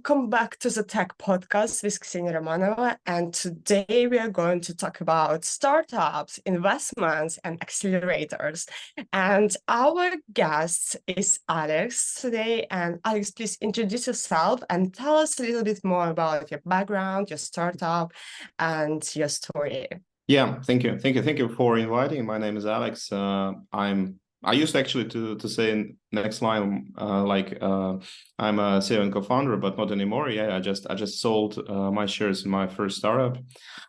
welcome back to the Tech Podcast with Ksenia Ramanava. And today we are going to talk about startups, investments, and accelerators. And our guest is Alex today. And Alex, please introduce yourself and tell us a little bit more about your background, your startup, and your story. Yeah, thank you for inviting. My name is Alex. I used actually to say in next line I'm a CEO and co-founder, but not anymore. Yeah, I just sold my shares in my first startup.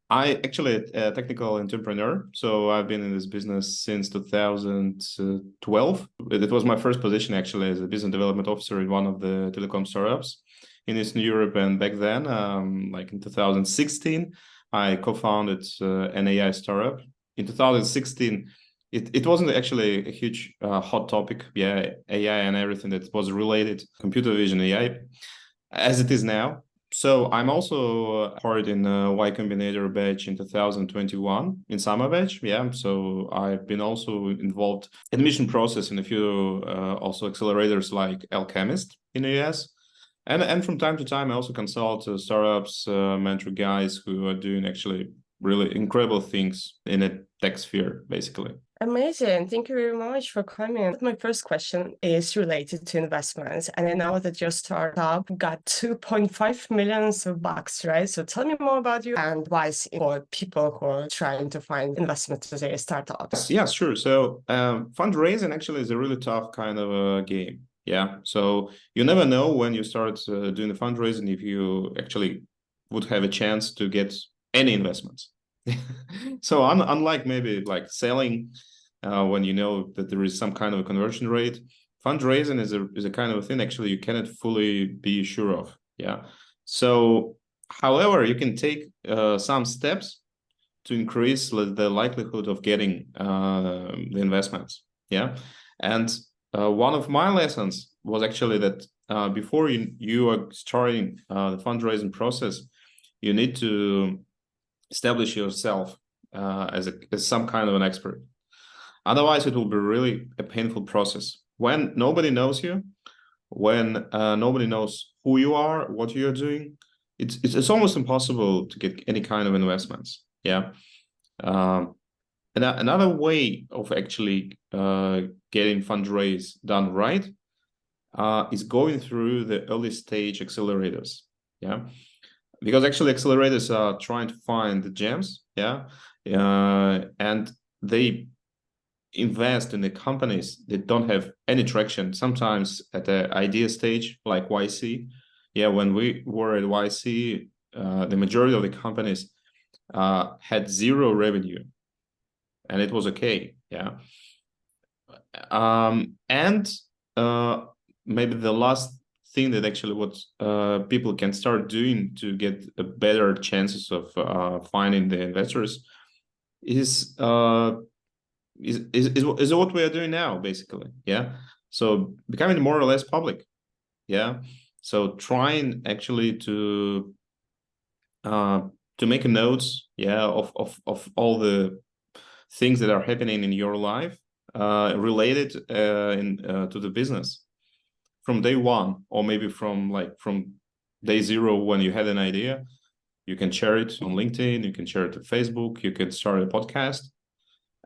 I actually a technical entrepreneur, so I've been in this business since 2012. It was my first position actually as a business development officer in one of the telecom startups in Eastern Europe, and back then, like in 2016. I co-founded an AI startup. In 2016, it wasn't actually a huge hot topic, yeah, AI and everything that was related, computer vision AI, as it is now. So I'm also part in Y Combinator batch in 2021, in summer batch, yeah. So I've been also involved in admission process in a few also accelerators like Alchemist in the US. And from time to time, I also consult startups, mentor guys who are doing actually really incredible things in a tech sphere, basically. Amazing. Thank you very much for coming. My first question is related to investments. And I know that your startup got 2.5 million bucks, right? So tell me more about you and advice for people who are trying to find investment to their startups. Yes, sure. So fundraising actually is a really tough kind of a game. Yeah, so you never know when you start doing the fundraising if you actually would have a chance to get any investments. So unlike maybe like selling, when you know that there is some kind of a conversion rate, fundraising is a kind of a thing actually you cannot fully be sure of. Yeah. So, however, you can take some steps to increase the likelihood of getting the investments. Yeah, and one of my lessons was actually that before you are starting the fundraising process, you need to establish yourself as some kind of an expert. Otherwise, it will be really a painful process. When nobody knows you, when nobody knows who you are, what you're doing, it's almost impossible to get any kind of investments. Yeah. Another way of actually getting fundraise done right is going through the early stage accelerators. Yeah, because actually accelerators are trying to find the gems. Yeah, and they invest in the companies that don't have any traction. Sometimes at the idea stage, like YC. Yeah, when we were at YC, the majority of the companies had zero revenue, and it was okay. Yeah. And maybe the last thing that actually what people can start doing to get a better chances of finding the investors is what we are doing now, basically. Yeah. So becoming more or less public. Yeah. So trying actually to make notes, yeah, of all the things that are happening in your life related to the business from day one, or maybe from day zero when you had an idea. You can share it on LinkedIn, you can share it on Facebook, you can start a podcast,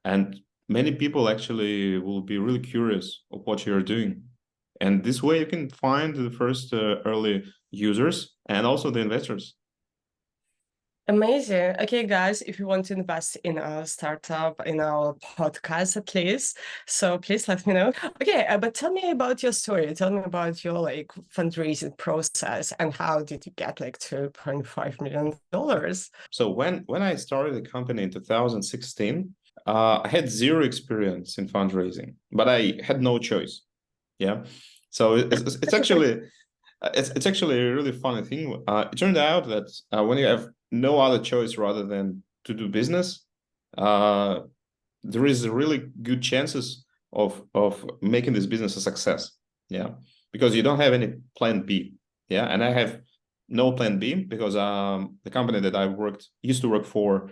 and many people actually will be really curious of what you're doing. And this way you can find the first early users and also the investors. Amazing. Okay, guys, if you want to invest in our startup, in our podcast, please let me know. Okay, but tell me about your story. Tell me about your fundraising process and how did you get $2.5 million? So when I started the company in 2016, I had zero experience in fundraising, but I had no choice. Yeah, so it's actually it's actually a really funny thing. It turned out that when you have no other choice rather than to do business, there is really good chances of making this business a success. Yeah, because you don't have any plan B. Yeah, and I have no plan B because the company that I used to work for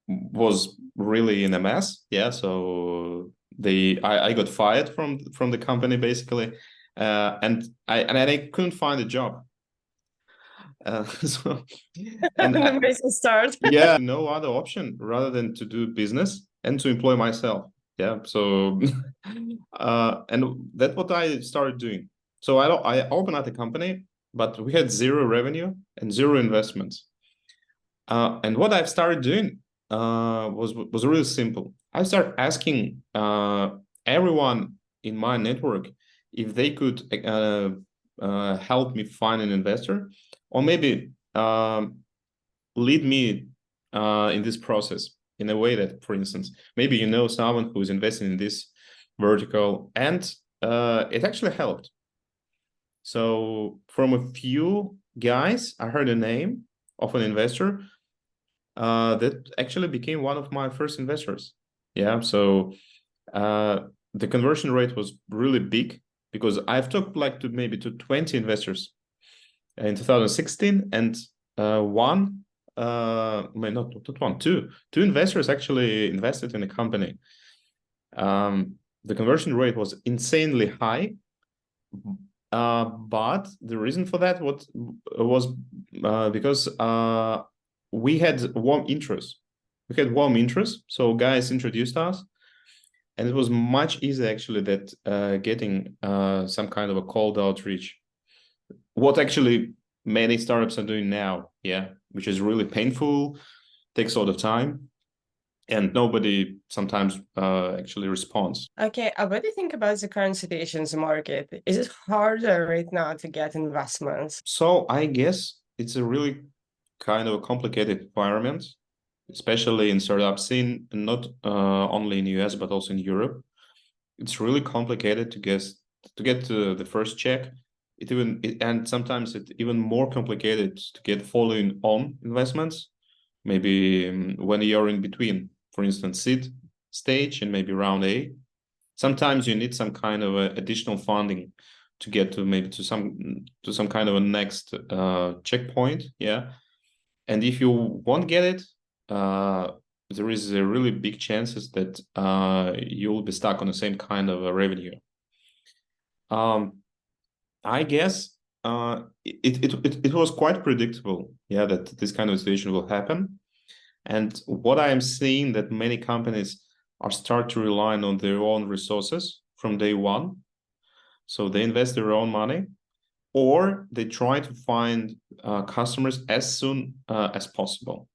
was really in a mess. Yeah, so I got fired from the company basically. and I couldn't find a job. So, and An amazing start. yeah, no other option rather than to do business and to employ myself. Yeah, so and that's what I started doing. So I opened up the company, but we had zero revenue and zero investments. And what I've started doing was really simple. I started asking everyone in my network if they could help me find an investor, or maybe lead me in this process in a way that, for instance, maybe you know someone who is investing in this vertical, and it actually helped. So from a few guys, I heard a name of an investor that actually became one of my first investors. Yeah, so the conversion rate was really big because I've talked like to maybe to 20 investors in 2016, and one, not one, two investors actually invested in the company. The conversion rate was insanely high, but the reason for that was because we had warm interest. We had warm interest, so guys introduced us, and it was much easier actually that getting some kind of a cold outreach. What actually many startups are doing now, yeah, which is really painful, takes a lot of time, and nobody sometimes actually responds. Okay, what do you think about the current situation in the market? Is it harder right now to get investments? So I guess it's a really kind of a complicated environment, especially in startup scene, and not only in US but also in Europe. It's really complicated to get to the first check. And sometimes it's even more complicated to get following on investments. Maybe when you're in between, for instance, seed stage and maybe round A. Sometimes you need some kind of additional funding to get to maybe to some kind of a next checkpoint. Yeah, and if you won't get it, there is a really big chances that you'll be stuck on the same kind of a revenue. I guess it was quite predictable, yeah, that this kind of situation will happen. And what I am seeing that many companies are start to rely on their own resources from day one. So they invest their own money, or they try to find customers as soon as possible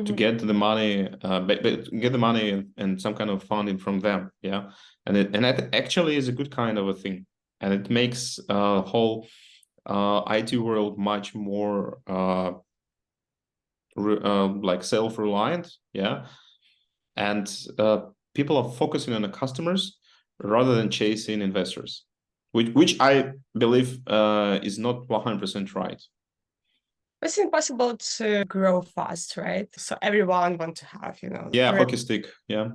to get the money, get the money and some kind of funding from them. Yeah, and that actually is a good kind of a thing, and it makes whole IT world much more like self-reliant. Yeah, and people are focusing on the customers rather than chasing investors, which I believe is not 100% right. It's impossible to grow fast, right? So everyone want to have, Yeah, hockey stick. Yeah.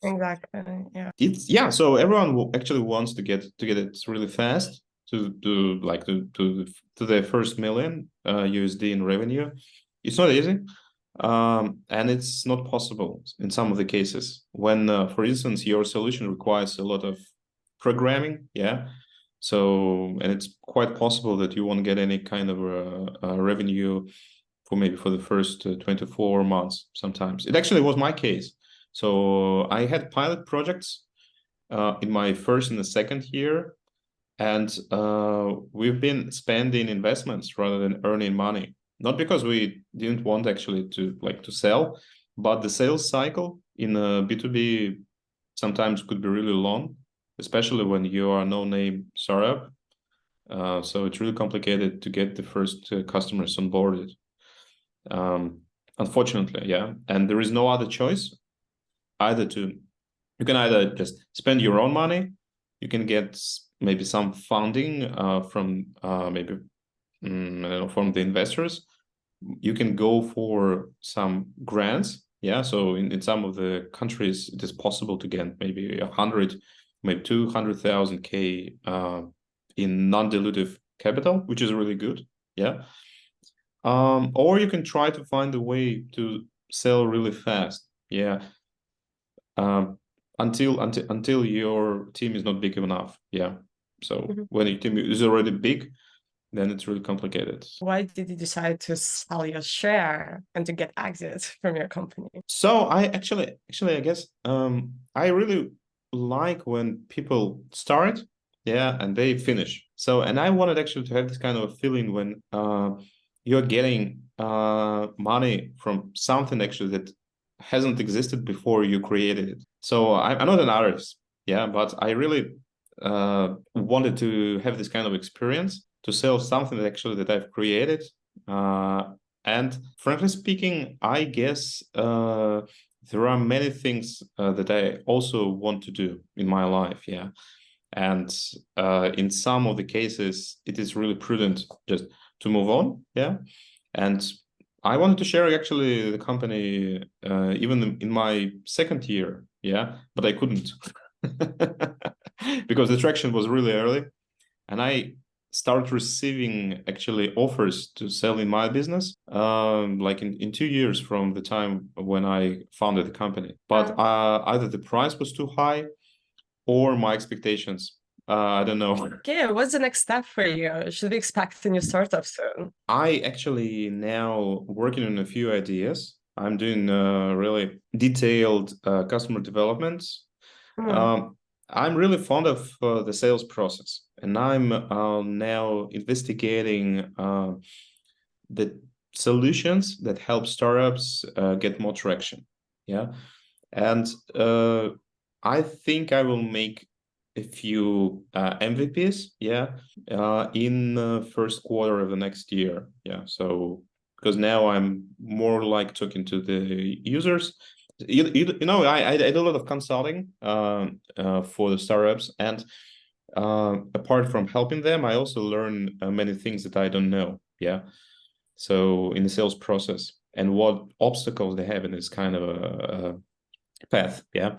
Exactly. Yeah. It's so everyone actually wants to get it really fast to their first million USD in revenue. It's not easy, and it's not possible in some of the cases when, for instance, your solution requires a lot of programming. Yeah, so and it's quite possible that you won't get any kind of revenue for maybe for the first 24 months. Sometimes it actually was my case. So I had pilot projects in my first and the second year, and we've been spending investments rather than earning money. Not because we didn't want actually to sell, but the sales cycle in a B2B sometimes could be really long, especially when you are a no-name startup. So it's really complicated to get the first customers onboarded. Unfortunately, yeah. And there is no other choice you can either just spend your own money, you can get maybe some funding from maybe I don't know, from the investors. You can go for some grants. Yeah, so in some of the countries, it is possible to get maybe 100, maybe 200,000 K in non-dilutive capital, which is really good. Yeah. Or you can try to find a way to sell really fast. Yeah. Until your team is not big enough. Yeah. So when your team is already big, then it's really complicated. Why did you decide to sell your share and to get exit from your company? So I actually, I guess I really like when people start, yeah, and they finish. So, and I wanted actually to have this kind of feeling when you're getting money from something actually that hasn't existed before you created it. So I'm not an artist, yeah, but I really wanted to have this kind of experience to sell something that actually that I've created. And frankly speaking, I guess there are many things that I also want to do in my life, yeah. And in some of the cases, it is really prudent just to move on, yeah. And I wanted to share actually the company even in my second year, yeah, but I couldn't because the traction was really early, and I started receiving actually offers to sell in my business like in 2 years from the time when I founded the company. But either the price was too high or my expectations. I don't know. Okay, what's the next step for you? Should we expect a new startup soon? I actually now working on a few ideas. I'm doing really detailed customer developments. I'm really fond of the sales process, and I'm now investigating the solutions that help startups get more traction. Yeah, and I think I will make a few MVPs. Yeah, in the first quarter of the next year. Yeah, so because now I'm more like talking to the users. You know, I do a lot of consulting for the startups, and apart from helping them, I also learn many things that I don't know. Yeah, so in the sales process and what obstacles they have in this kind of a path. Yeah,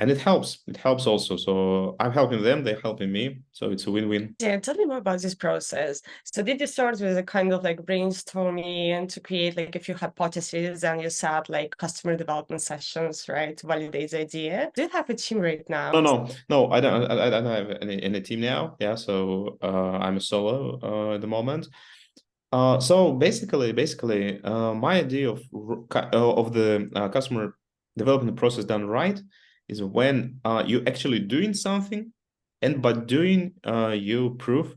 and it helps. It helps also. So I'm helping them, they're helping me. So it's a win-win. Yeah, tell me more about this process. So did you start with a kind of like brainstorming and to create like a few hypotheses, and you set like customer development sessions, right, to validate the idea? Do you have a team right now? No. I don't have any team now. Yeah, so I'm a solo at the moment. So basically, my idea of the customer development process done right is when you actually doing something, and by doing you prove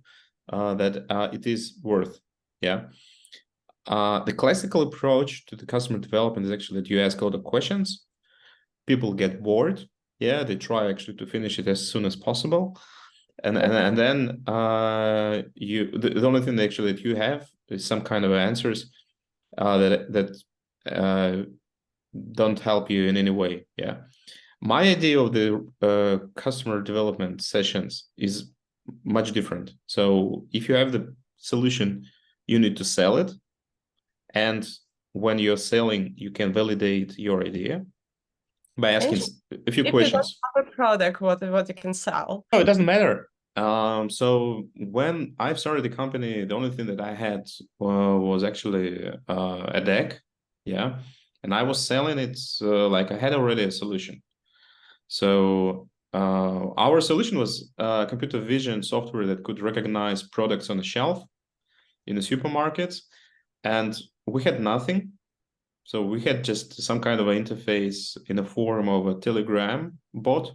that it is worth. Yeah. The classical approach to the customer development is actually that you ask all the questions, people get bored, yeah, they try actually to finish it as soon as possible, and then the only thing actually that you have is some kind of answers that don't help you in any way. Yeah, my idea of the customer development sessions is much different. So if you have the solution, you need to sell it, and when you're selling, you can validate your idea by asking a few If you don't questions. have a product, what you can sell? No, it doesn't matter. So when I started the company, the only thing that I had was actually a deck, yeah, and I was selling it like I had already a solution. So our solution was computer vision software that could recognize products on the shelf in the supermarkets, and we had nothing. So we had just some kind of an interface in the form of a Telegram bot,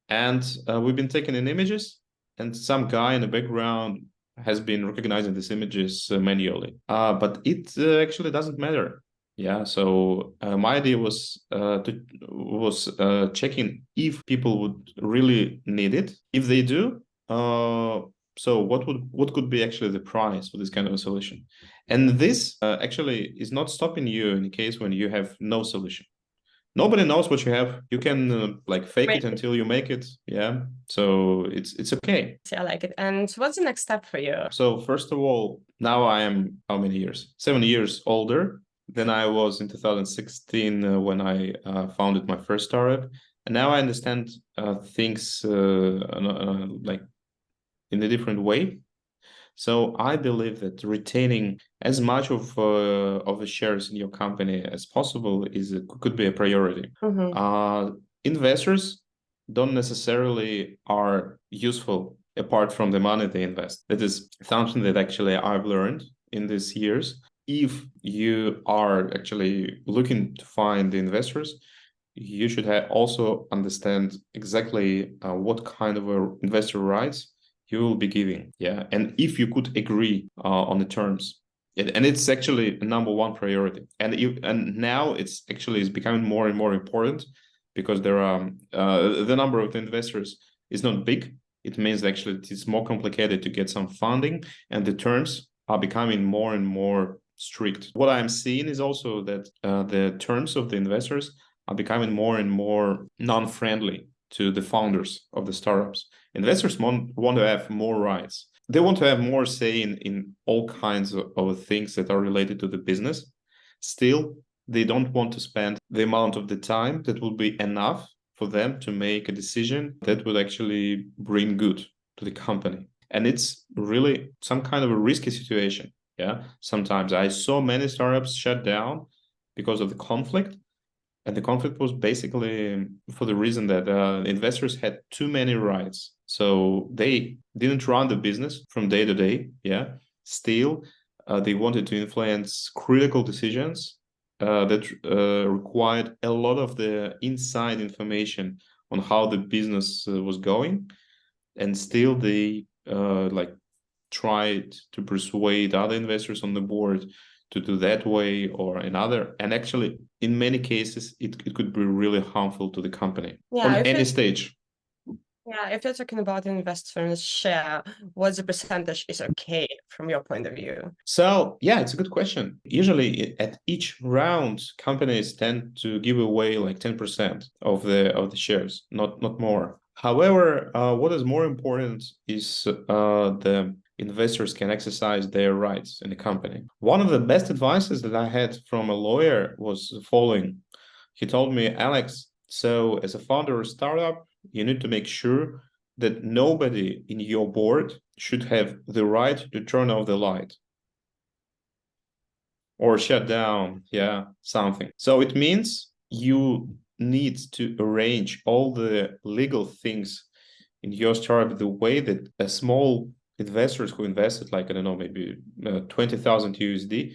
and we've been taking in images, and some guy in the background has been recognizing these images manually. But it actually doesn't matter. Yeah. So my idea was checking if people would really need it. If they do, so what could be actually the price for this kind of a solution? And this actually is not stopping you in the case when you have no solution. Nobody knows what you have. You can like fake it until you make it. Yeah. So it's okay. Yeah, I like it. And what's the next step for you? So first of all, now I am how many years? 7 years older than I was in 2016 when I founded my first startup. And now I understand things like in a different way. So I believe that retaining as much of the shares in your company as possible could be a priority. Investors don't necessarily are useful apart from the money they invest. That is something that actually I've learned in these years. If you are actually looking to find the investors, you should also understand exactly what kind of investor rights you will be giving. Yeah. And if you could agree on the terms. And it's actually a number one priority. And now it's becoming more and more important because there are the number of the investors is not big. It means actually it's more complicated to get some funding, and the terms are becoming more and more strict. What I'm seeing is also that the terms of the investors are becoming more and more non-friendly to the founders of the startups. Investors want to have more rights. They want to have more say in all kinds of things that are related to the business. Still, they don't want to spend the amount of the time that will be enough for them to make a decision that would actually bring good to the company. And it's really some kind of a risky situation. Yeah. Sometimes I saw many startups shut down because of the conflict. And the conflict was basically for the reason that investors had too many rights. So they didn't run the business from day to day. Yeah. Still, they wanted to influence critical decisions that required a lot of the inside information on how the business was going. And still, they tried to persuade other investors on the board to do that way or another. And actually, in many cases, it could be really harmful to the company on any stage. Yeah, if you're talking about investors' share, what the percentage is okay from your point of view? So yeah, it's a good question. Usually at each round, companies tend to give away like 10% of the shares, not more. However, what is more important is the investors can exercise their rights in the company. One of the best advices that I had from a lawyer was the following. He told me, Alex, so as a founder of a startup, you need to make sure that nobody in your board should have the right to turn off the light or shut down, something. So it means you need to arrange all the legal things in your startup the way that a small investors who invested like, I don't know, maybe 20,000 USD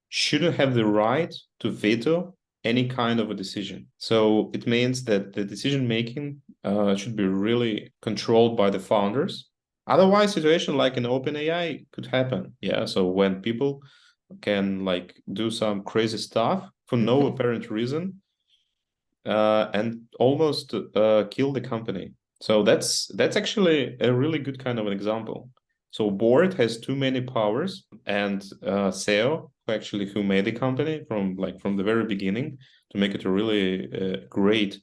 shouldn't have the right to veto any kind of a decision. So it means that the decision making should be really controlled by the founders. Otherwise, situation like an OpenAI could happen. Yeah. So when people can like do some crazy stuff for no apparent reason and almost kill the company. So that's actually a really good kind of an example. So board has too many powers, and CEO who made the company from the very beginning to make it a really great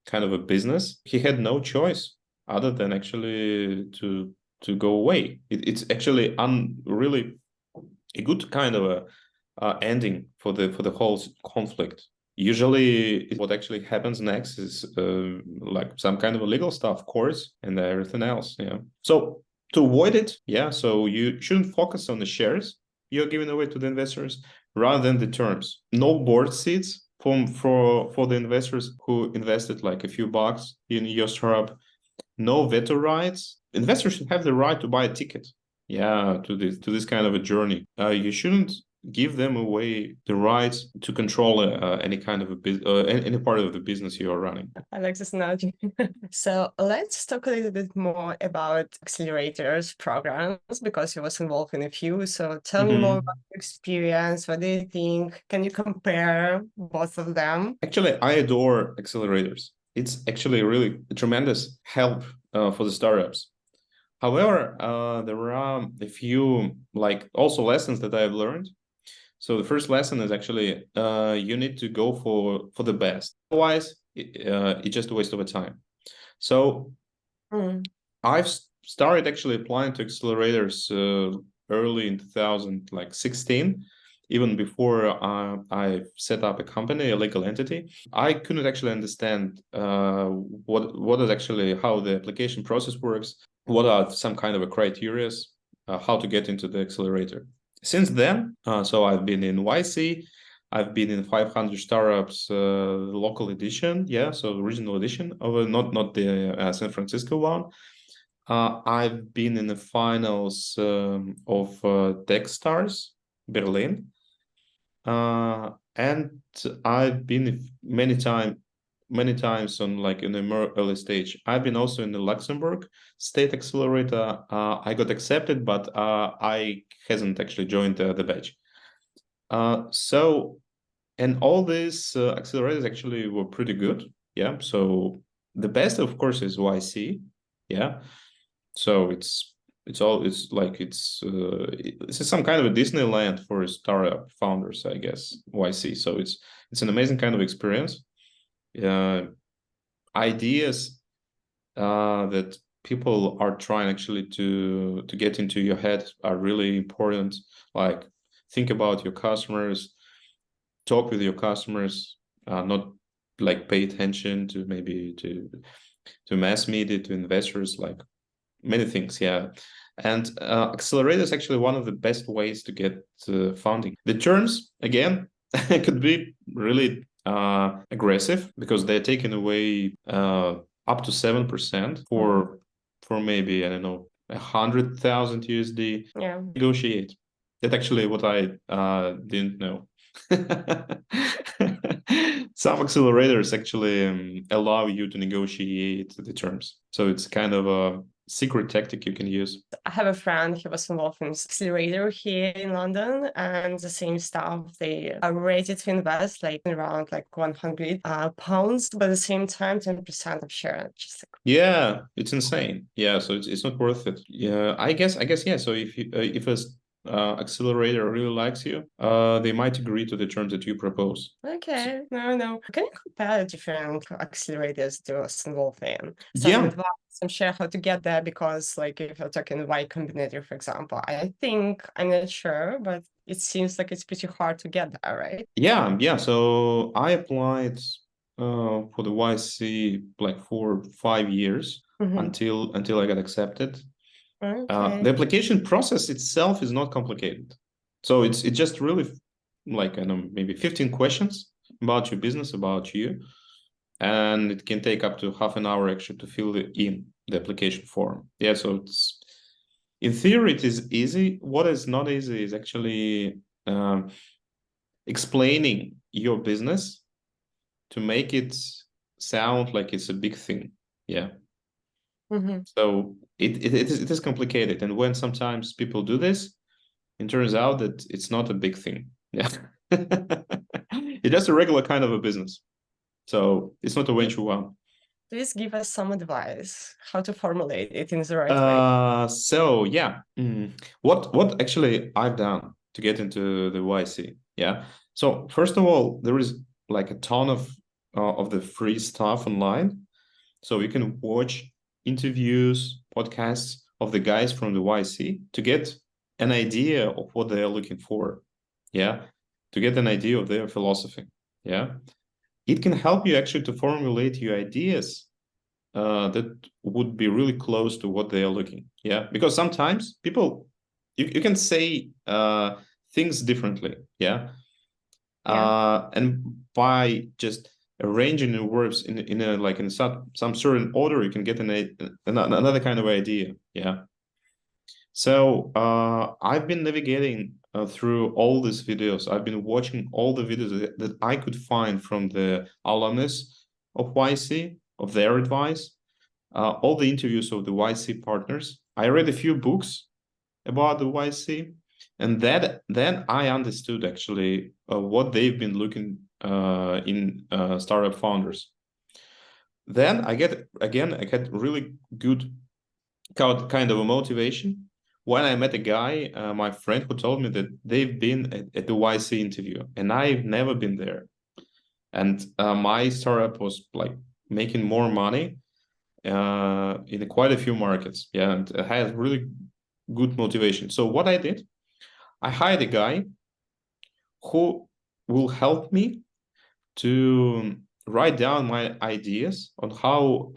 kind of a business. He had no choice other than actually to go away. It's actually really a good kind of a ending for the whole conflict. Usually what actually happens next is like some kind of a legal stuff, courts and everything else. Yeah. So to avoid it, so you shouldn't focus on the shares you're giving away to the investors rather than the terms. No board seats for the investors who invested like a few bucks in your startup. No veto rights. Investors should have the right to buy a ticket to this kind of a journey. You shouldn't give them away the rights to control any kind of any part of the business you are running. I like this analogy. So let's talk a little bit more about accelerators programs because you was involved in a few. So tell me more about your experience. What do you think? Can you compare both of them? Actually, I adore accelerators. It's actually really a tremendous help for the startups. However, there are a few like also lessons that I've learned. So the first lesson is actually you need to go for the best. Otherwise, it's just a waste of a time. So I've started actually applying to accelerators early in 2016, even before I set up a company, a legal entity. I couldn't actually understand what is actually how the application process works, what are some kind of a criteria, how to get into the accelerator. Since then, so I've been in YC, I've been in 500 startups, local edition, yeah, so original edition of not the San Francisco one. I've been in the finals of Techstars Berlin, and I've been many times on like in the more early stage. I've been also in the Luxembourg State Accelerator. I got accepted, but I hasn't actually joined the batch. So, and all these accelerators actually were pretty good. Yeah. So the best, of course, is YC. Yeah. So it's some kind of a Disneyland for startup founders, I guess. YC. So it's an amazing kind of experience. Ideas that people are trying actually to get into your head are really important. Like think about your customers, talk with your customers, not like pay attention to maybe to mass media, to investors, like many things. Yeah. And accelerator is actually one of the best ways to get funding. The terms, again, could be really aggressive because they're taking away up to 7% for maybe, I don't know, 100,000 USD. Yeah. Negotiate. That's actually what I didn't know. Some accelerators actually allow you to negotiate the terms. So it's kind of a secret tactic you can use. I have a friend, he was involved in accelerator here in London, and the same stuff. They are rated to invest like around like 100 pounds, but at the same time, 10% of share. Just like, yeah, it's insane. Yeah, so it's not worth it. Yeah, I guess yeah. So if a accelerator really likes you, they might agree to the terms that you propose. okay, no. Can you compare different accelerators to us involved in? Some Yeah, advice, some share how to get there, because like if you're talking Y Combinator, for example, I think, I'm not sure, but it seems like it's pretty hard to get there, right? yeah. So I applied for the YC like for 5 years until I got accepted. Okay. The application process itself is not complicated. So it's just really like, I don't know, maybe 15 questions about your business, about you. And it can take up to half an hour actually to fill in the application form. Yeah, so it's in theory it is easy. What is not easy is actually explaining your business to make it sound like it's a big thing. Yeah. So it is complicated. And when sometimes people do this, it turns out that it's not a big thing. Yeah. It's just a regular kind of a business. So it's not a venture one. Please give us some advice how to formulate it in the right way. So yeah. What actually I've done to get into the YC? Yeah. So first of all, there is like a ton of the free stuff online. So you can watch interviews, podcasts of the guys from the YC to get an idea of what they are looking for. Yeah. To get an idea of their philosophy. Yeah. It can help you actually to formulate your ideas that would be really close to what they are looking. Yeah. Because sometimes people, you can say things differently. Yeah. And by just arranging the words in a like in some certain order, you can get another kind of idea. Yeah. So I've been navigating through all these videos. I've been watching all the videos that I could find from the alumnus of YC, of their advice, all the interviews of the YC partners. I read a few books about the YC, and then I understood actually what they've been looking in startup founders. Then I get really good kind of a motivation when I met a guy, my friend, who told me that they've been at the YC interview, and I've never been there. And my startup was like making more money in quite a few markets. Yeah, and I had really good motivation. So what I did, I hired a guy who will help me to write down my ideas on how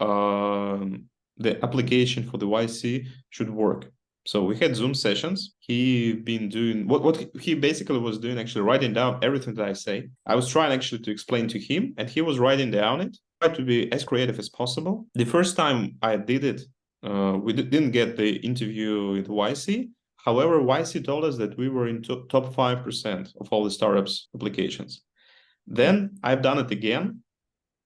the application for the YC should work. So we had Zoom sessions. He been doing what he basically was doing, actually writing down everything that I say. I was trying actually to explain to him, and he was writing down it. Tried to be as creative as possible. The first time I did it, we didn't get the interview with YC. However, YC told us that we were in top 5% of all the startups applications. Then I've done it again.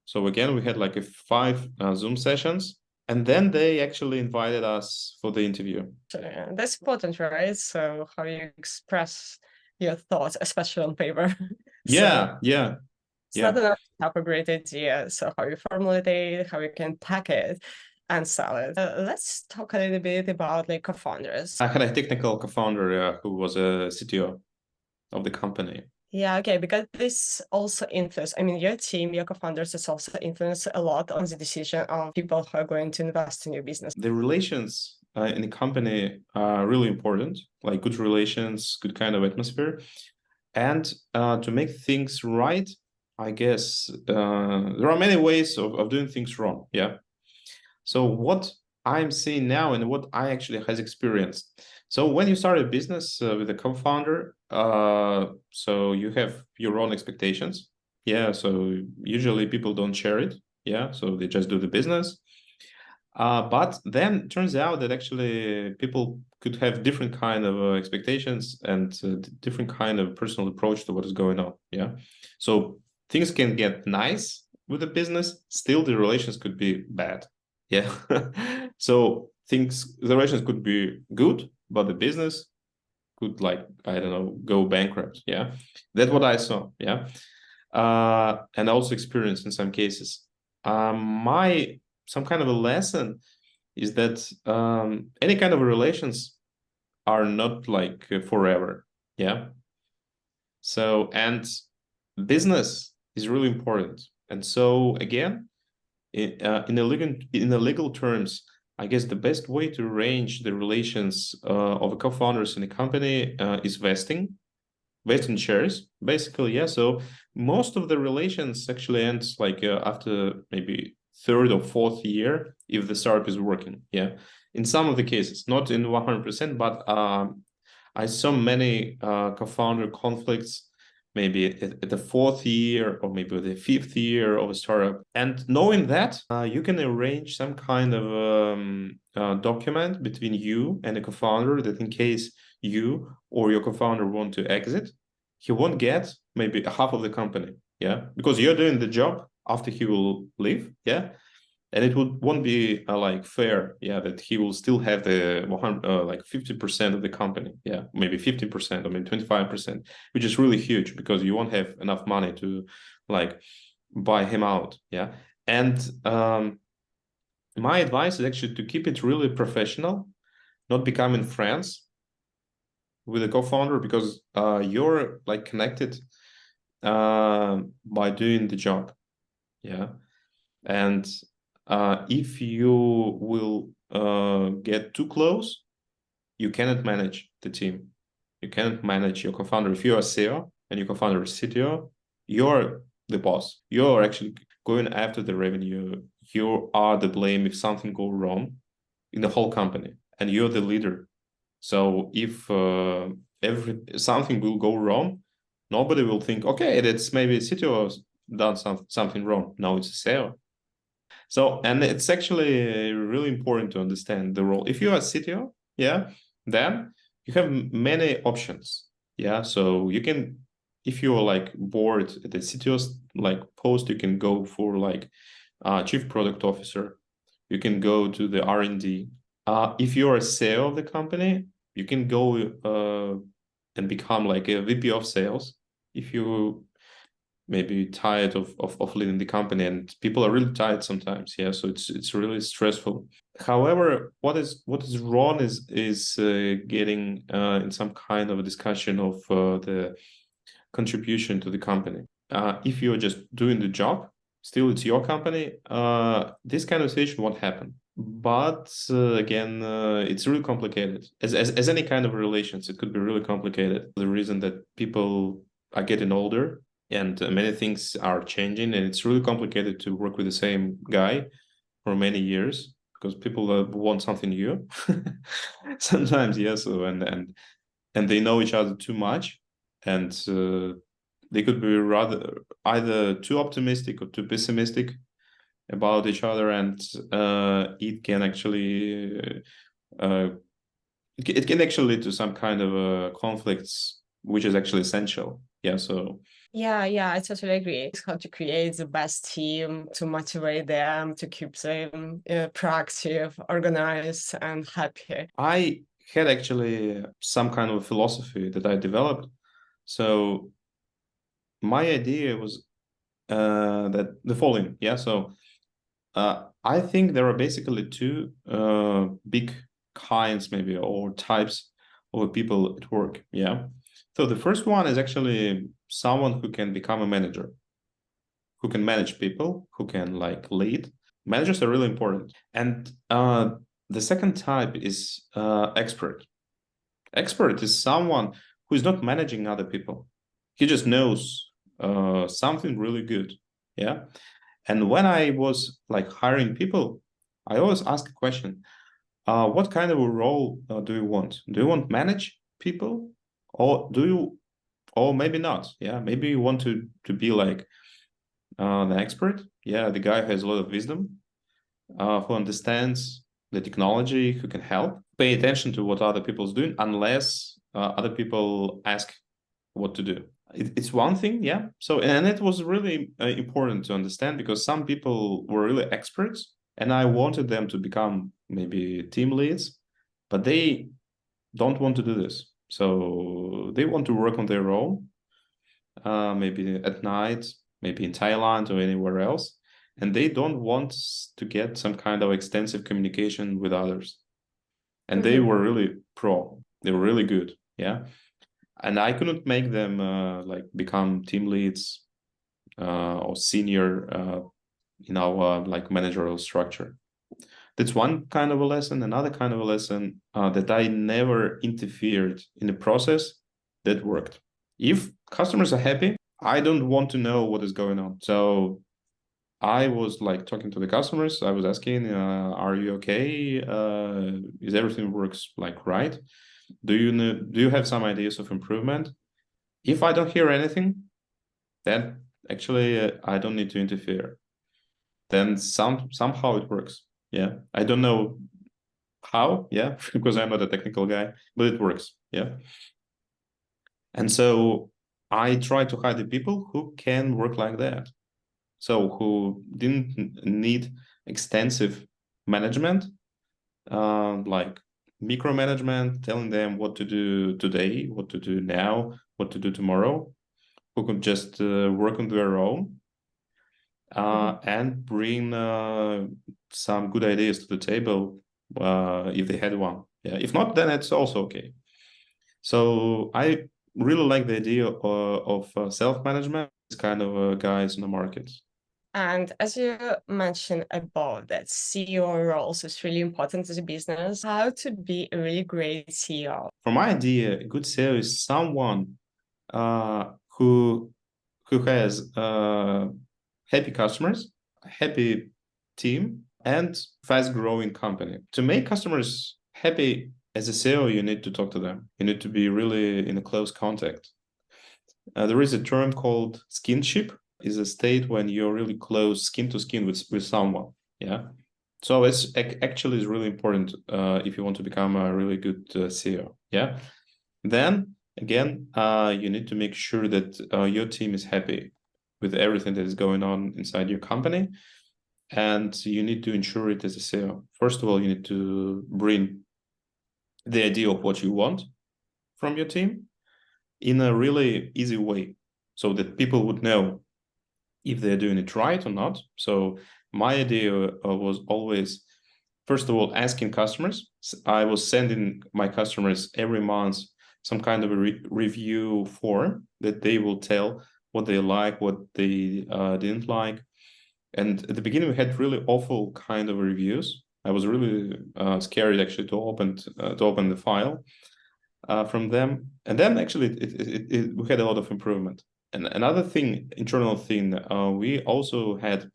So again, we had like a 5 Zoom sessions. And then they actually invited us for the interview. So, that's important, right? So how you express your thoughts, especially on paper. Yeah, yeah, It's yeah. not enough to have a great idea. So how you formulate it, how you can pack it and sell it. Let's talk a little bit about like co-founders. I had a technical co-founder who was a CTO of the company. Yeah, okay, because this also influence, I mean, your team, your co-founders, is also influence a lot on the decision of people who are going to invest in your business. The relations in the company are really important, like good relations, good kind of atmosphere. And to make things right, I guess there are many ways of doing things wrong. Yeah. So what I'm seeing now and what I actually has experienced. So when you start a business with a co-founder, so you have your own expectations. Yeah. So usually people don't share it. Yeah. So they just do the business. But then it turns out that actually people could have different kind of expectations and different kind of personal approach to what is going on. Yeah. So things can get nice with the business. Still, the relations could be bad. Yeah. So the relations could be good, but the business could, like, I don't know, go bankrupt. Yeah. That's what I saw. Yeah. And also experienced in some cases. Some kind of a lesson is that any kind of relations are not like forever. Yeah. So, and business is really important. And so again, in a legal terms, I guess the best way to arrange the relations of a co-founders in a company is vesting shares, basically. Yeah. So most of the relations actually ends like after maybe third or fourth year if the startup is working. Yeah. In some of the cases, not in 100%, but I saw many co-founder conflicts maybe at the fourth year or maybe the fifth year of a startup. And knowing that, you can arrange some kind of document between you and a co-founder that in case you or your co-founder want to exit, he won't get maybe half of the company. Yeah. Because you're doing the job after he will leave. Yeah. And it won't be like fair, yeah, that he will still have the 100, like 50% of the company, yeah, maybe 15% or maybe 25%, which is really huge because you won't have enough money to like buy him out, yeah. And my advice is actually to keep it really professional, not becoming friends with a co-founder because you're like connected by doing the job, yeah. And if you will get too close, you cannot manage the team. You cannot manage your co-founder. If you're a CEO and your co-founder is CTO, you're the boss. You're actually going after the revenue. You are the blame if something goes wrong in the whole company, and you're the leader. So if something will go wrong, nobody will think, okay, that's maybe CTO done something wrong. No, it's a CEO. So, and it's actually really important to understand the role. If you are a CTO, yeah, then you have many options. Yeah. So you can, if you're like bored at the CTO's like post, you can go for like chief product officer. You can go to the R&D. If you're a CEO of the company, you can go and become like a VP of sales. If you maybe tired of leading the company, and people are really tired sometimes, yeah, so it's really stressful. However, what is wrong is getting in some kind of a discussion of the contribution to the company. If you're just doing the job, still it's your company, this kind of situation won't happen. But again, it's really complicated. As any kind of relations, it could be really complicated. The reason that people are getting older and many things are changing, and it's really complicated to work with the same guy for many years. because people want something new sometimes. Yeah. So and they know each other too much, and they could be rather either too optimistic or too pessimistic about each other, and it can actually it can actually lead to some kind of conflicts, which is actually essential. Yeah. So Yeah, I totally agree. It's how to create the best team, to motivate them, to keep them proactive, organized, and happy. I had actually some kind of philosophy that I developed. So my idea was that the following. Yeah. So I think there are basically two big kinds, maybe, or types of people at work. Yeah. So the first one is actually someone who can become a manager, who can manage people, who can like lead. Managers are really important. And the second type is expert. Expert is someone who is not managing other people. He just knows something really good. Yeah. And when I was like hiring people, I always ask a question: what kind of a role do you want? Do you want manage people, or do you, or maybe not? Yeah, maybe you want to be like the expert. Yeah, the guy who has a lot of wisdom, who understands the technology, who can help. Pay attention to what other people's doing, unless other people ask what to do. It's one thing, yeah. So, and it was really important to understand, because some people were really experts, and I wanted them to become maybe team leads, but they don't want to do this. So they want to work on their own, maybe at night, maybe in Thailand or anywhere else, and they don't want to get some kind of extensive communication with others. And they were really pro. They were really good, yeah. And I couldn't make them like become team leads or senior in our like managerial structure. That's one kind of a lesson. Another kind of a lesson that I never interfered in the process that worked. If customers are happy, I don't want to know what is going on. So I was like talking to the customers. I was asking, "Are you okay? Is everything works like right? Do you have some ideas of improvement?" If I don't hear anything, then actually I don't need to interfere. Then somehow it works. Yeah, I don't know how. Yeah, because I'm not a technical guy, but it works. Yeah, and so I try to hire the people who can work like that. So who didn't need extensive management, like micromanagement, telling them what to do today, what to do now, what to do tomorrow, who could just work on their own and bring some good ideas to the table if they had one. Yeah, if not, then it's also okay. So I really like the idea of self-management. This kind of guys in the market. And as you mentioned above, that CEO roles is really important as a business. How to be a really great CEO? For my idea, a good CEO is someone uh, who who has happy customers, a happy team, and fast-growing company. To make customers happy as a CEO, you need to talk to them. You need to be really in a close contact. There is a term called skinship. Is a state when you're really close skin to skin with someone. Yeah. So it's actually is really important if you want to become a really good CEO. Yeah. Then again, you need to make sure that your team is happy with everything that is going on inside your company, and you need to ensure it as a CEO. First of all, you need to bring the idea of what you want from your team in a really easy way, so that people would know if they're doing it right or not. So my idea was always, first of all, asking customers. I was sending my customers every month some kind of a review form that they will tell what they like, what they didn't like. And at the beginning, we had really awful kind of reviews. I was really scared actually to open the file from them. And then actually, we had a lot of improvement. And another thing, internal thing, we also had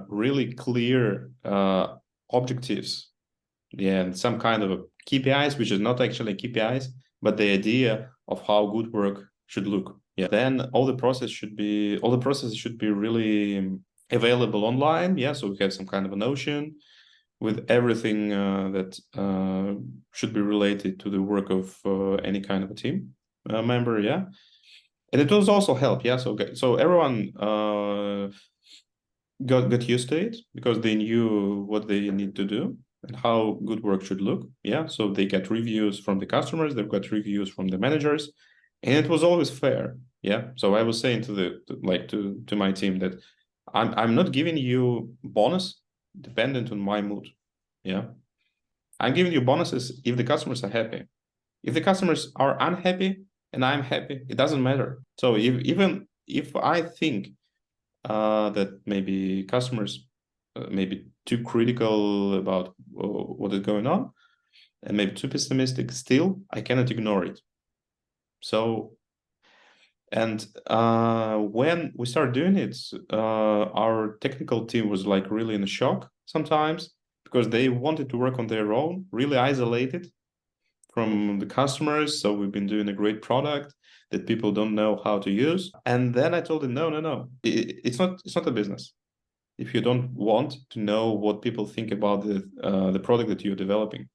really clear objectives, and some kind of a KPIs, which is not actually KPIs, but the idea of how good work should look. Yeah. Then all the processes should be really available online. Yeah. So we have some kind of a Notion with everything that should be related to the work of any kind of a team member. Yeah. And it was also help. Yeah. So everyone got used to it because they knew what they need to do and how good work should look. Yeah. So they get reviews from the customers, they've got reviews from the managers, and it was always fair. Yeah. So I was saying to my team that I'm not giving you bonus dependent on my mood. Yeah. I'm giving you bonuses if the customers are happy. If the customers are unhappy and I'm happy, it doesn't matter. So even if I think that maybe customers may be too critical about what is going on and maybe too pessimistic, still I cannot ignore it. So, and when we started doing it, our technical team was like really in shock sometimes because they wanted to work on their own, really isolated from the customers. So we've been doing a great product that people don't know how to use. And then I told them, no. It's not a business. If you don't want to know what people think about the product that you're developing.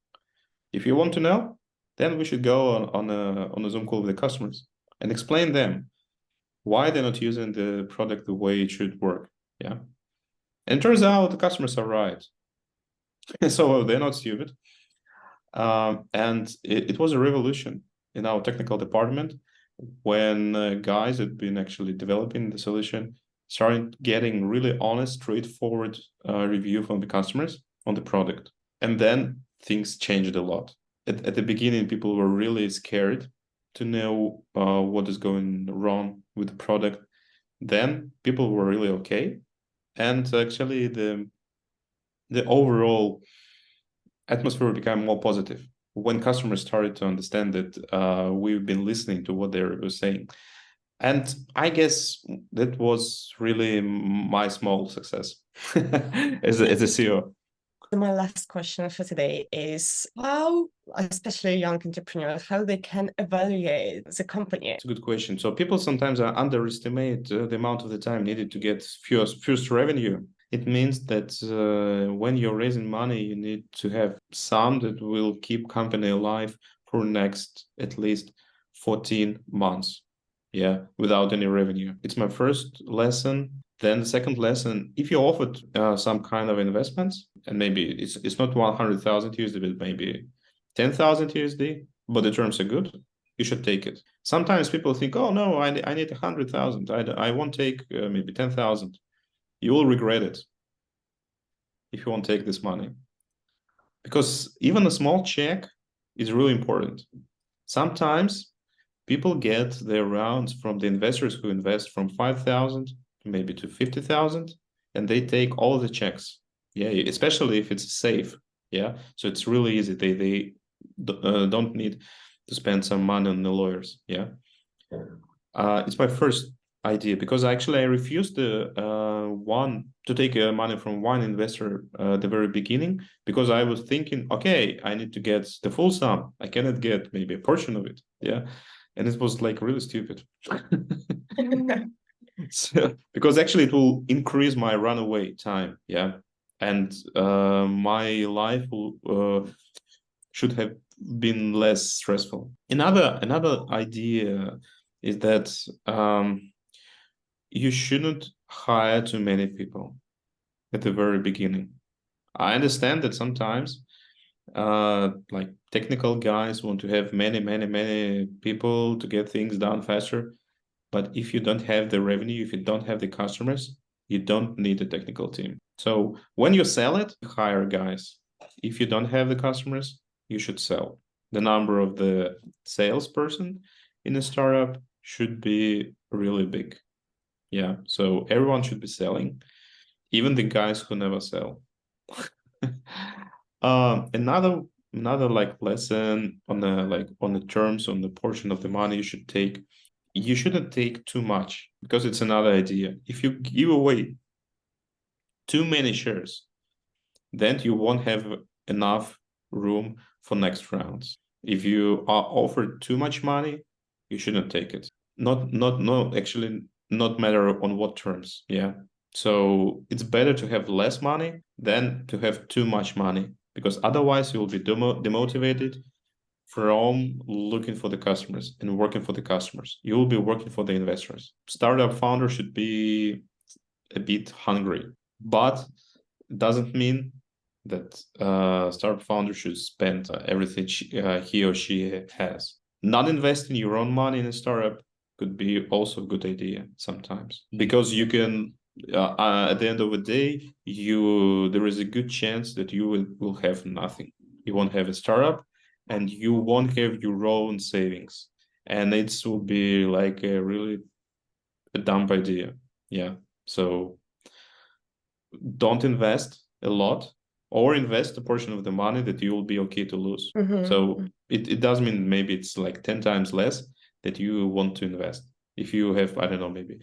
If you want to know, then we should go on a Zoom call with the customers and explain them why they're not using the product the way it should work. Yeah. And it turns out the customers are right. So they're not stupid. And it was a revolution in our technical department when guys had been actually developing the solution started getting really honest, straightforward review from the customers on the product. And then things changed a lot. At the beginning, people were really scared to know what is going wrong with the product. Then people were really okay. And actually the overall atmosphere became more positive when customers started to understand that we've been listening to what they were saying. And I guess that was really my small success as a CEO. My last question for today is how, especially young entrepreneurs, how they can evaluate the company. It's a good question. So people sometimes underestimate the amount of the time needed to get first revenue. It means that when you're raising money, you need to have some that will keep company alive for next at least 14 months. Yeah, without any revenue. It's my first lesson. Then the second lesson, if you offered some kind of investments, and maybe it's not 100,000 USD, but maybe 10,000 USD, but the terms are good, you should take it. Sometimes people think, oh no, I need 100,000. I won't take maybe 10,000. You will regret it if you won't take this money. Because even a small check is really important. Sometimes people get their rounds from the investors who invest from 5,000 maybe to 50,000, and they take all the checks. Yeah, especially if it's safe. Yeah, so it's really easy. They don't need to spend some money on the lawyers. Yeah, it's my first idea because actually I refused to take money from one investor at the very beginning because I was thinking, okay, I need to get the full sum. I cannot get maybe a portion of it. Yeah. And it was like really stupid. So, because actually it will increase my runaway time. Yeah. And my life will, should have been less stressful. Another idea is that you shouldn't hire too many people at the very beginning. I understand that sometimes like technical guys want to have many people to get things done faster. But if you don't have the revenue, if you don't have the customers, you don't need a technical team. So when you sell it, hire guys. If you don't have the customers, you should sell. The number of the salesperson in a startup should be really big. Yeah, so everyone should be selling, even the guys who never sell. Another like lesson on the terms on the portion of the money you should take. You shouldn't take too much because it's another idea. If you give away too many shares, then you won't have enough room for next rounds. If you are offered too much money, you shouldn't take it. Actually, not matter on what terms. Yeah. So it's better to have less money than to have too much money, because otherwise you will be demotivated from looking for the customers and working for the customers. You will be working for the investors. Startup founder should be a bit hungry, but it doesn't mean that startup founder should spend everything he or she has. Not investing your own money in a startup could be also a good idea sometimes, because you can at the end of the day, there is a good chance that you will have nothing. You won't have a startup, and you won't have your own savings, and it will be like a dumb idea. Yeah. So don't invest a lot, or invest a portion of the money that you will be okay to lose. So it does mean maybe it's like 10 times less that you want to invest. If you have, I don't know, maybe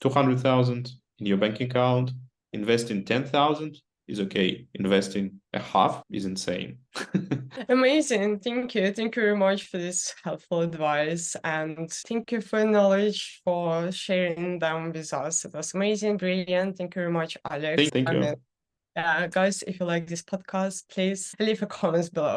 200,000 in your bank account, investing 10,000 is okay. Investing a half is insane. Amazing. Thank you. Thank you very much for this helpful advice. And thank you for your knowledge, for sharing them with us. It was amazing, brilliant. Thank you very much, Alex. Thank you. Guys, if you like this podcast, please leave a comment below.